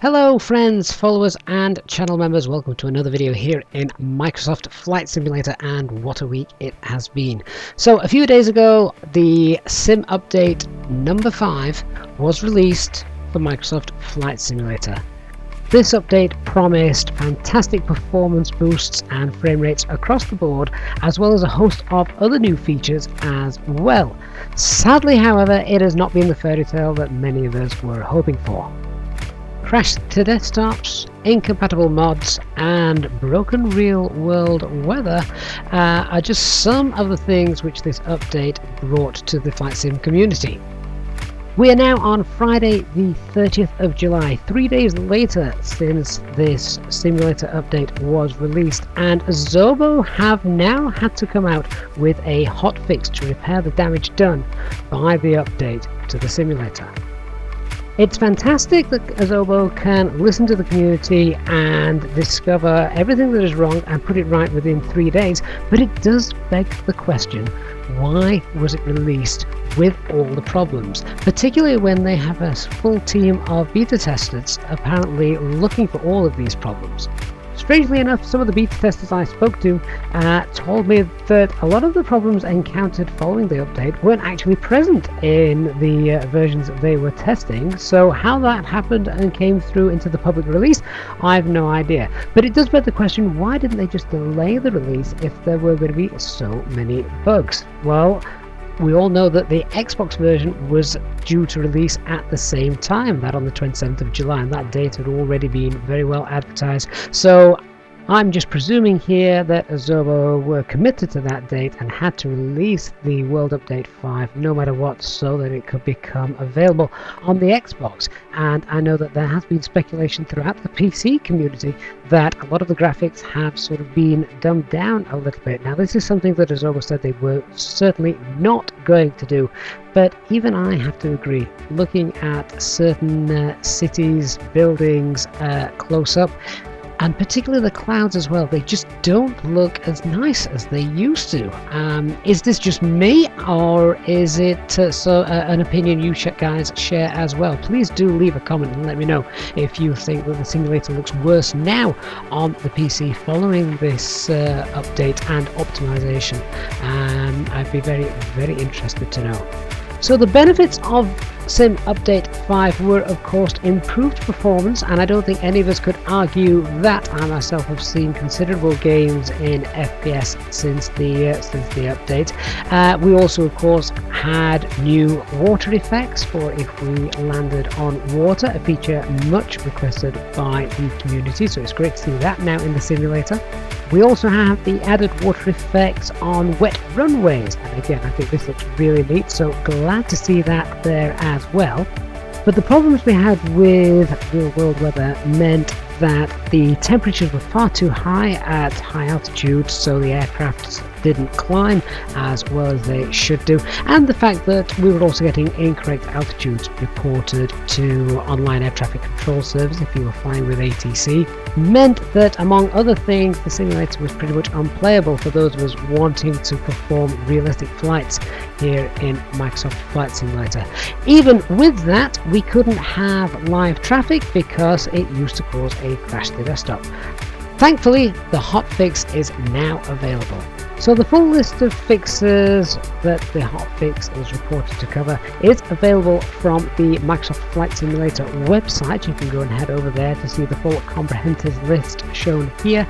Hello friends, followers and channel members, welcome to another video here in Microsoft Flight Simulator, and what a week it has been. So a few days ago the sim update number 5 was released for Microsoft Flight Simulator. This update promised fantastic performance boosts and frame rates across the board, as well as a host of other new features as well. Sadly, however, it has not been the fairy tale that many of us were hoping for. Crash to desktops, incompatible mods, and broken real-world weather are just some of the things which this update brought to the flight sim community. We are now on Friday the 30th of July, 3 days later since this simulator update was released, and Asobo have now had to come out with a hotfix to repair the damage done by the update to the simulator. It's fantastic that Asobo can listen to the community and discover everything that is wrong and put it right within 3 days, but it does beg the question, why was it released with all the problems, particularly when they have a full team of beta testers apparently looking for all of these problems. Strangely enough, some of the beta testers I spoke to told me that a lot of the problems encountered following the update weren't actually present in the versions that they were testing, so how that happened and came through into the public release, I have no idea. But it does beg the question, why didn't they just delay the release if there were going to be so many bugs? Well, we all know that the Xbox version was due to release at the same time, that on the 27th of July, and that date had already been very well advertised. So I'm just presuming here that Asobo were committed to that date and had to release the World Update 5 no matter what, so that it could become available on the Xbox. And I know that there has been speculation throughout the PC community that a lot of the graphics have sort of been dumbed down a little bit. Now, this is something that Asobo said they were certainly not going to do, but even I have to agree, looking at certain cities, buildings close up, and particularly the clouds as well, they just don't look as nice as they used to. Is this just me, or is it an opinion you guys share as well? Please do leave a comment and let me know if you think that the simulator looks worse now on the PC following this update and optimization. I'd be very, very interested to know. So the benefits of Sim Update 5 were of course improved performance, and I don't think any of us could argue that. I myself have seen considerable gains in FPS since the update. We also of course had new water effects for if we landed on water, a feature much requested by the community, so it's great to see that now in the simulator. We also have the added water effects on wet runways, and again I think this looks really neat, so glad to see that there as well. But the problems we had with real world weather meant that the temperatures were far too high at high altitude, so the aircraft didn't climb as well as they should do, and the fact that we were also getting incorrect altitudes reported to online air traffic control service if you were flying with ATC meant that, among other things, the simulator was pretty much unplayable for those of us wanting to perform realistic flights here in Microsoft Flight Simulator. Even with that, we couldn't have live traffic because it used to cause a crash to the desktop. Thankfully, the hotfix is now available. So the full list of fixes that the hotfix is reported to cover is available from the Microsoft Flight Simulator website. You can go and head over there to see the full comprehensive list shown here.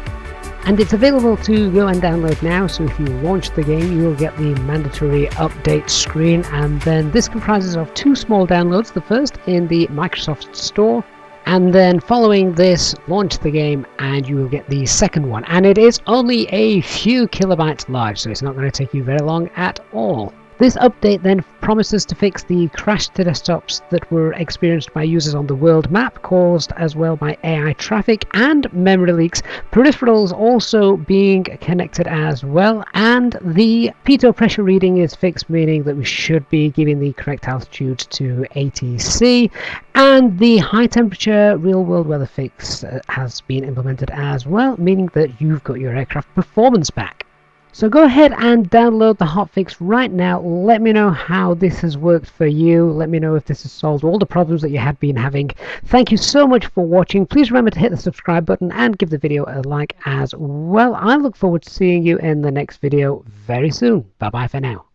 And it's available to go and download now, so if you launch the game you will get the mandatory update screen, and then this comprises of 2 small downloads, the first in the Microsoft Store, and then following this, launch the game and you will get the second one, and it is only a few kilobytes large, so it's not going to take you very long at all. This update then promises to fix the crash to desktops that were experienced by users on the world map, caused as well by AI traffic and memory leaks, peripherals also being connected as well, and the pitot pressure reading is fixed, meaning that we should be giving the correct altitude to ATC, and the high temperature real world weather fix has been implemented as well, meaning that you've got your aircraft performance back. So go ahead and download the hotfix right now. Let me know how this has worked for you. Let me know if this has solved all the problems that you have been having. Thank you so much for watching. Please remember to hit the subscribe button and give the video a like as well. I look forward to seeing you in the next video very soon. Bye bye for now.